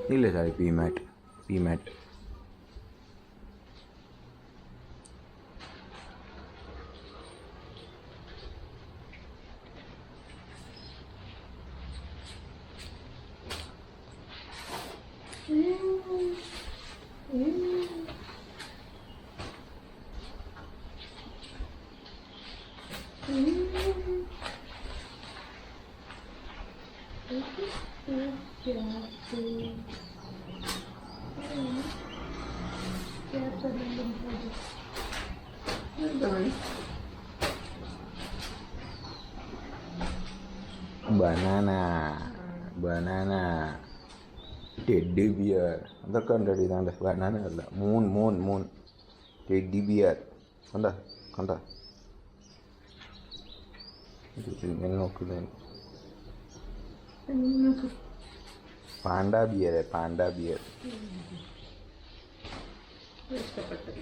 ഇല്ല സാറി പി മാറ്റ് banana teddy beer അതൊക്കെ ഉണ്ടടി ഇതാണ്ട് ബനാന അല്ല മൂൺ ടെഡ്ഡി ബിയർ കണ്ട ഇങ്ങനെ നോക്കുന്നത് പാണ്ട ബിയർ ഇഷ്ടപ്പെട്ടത്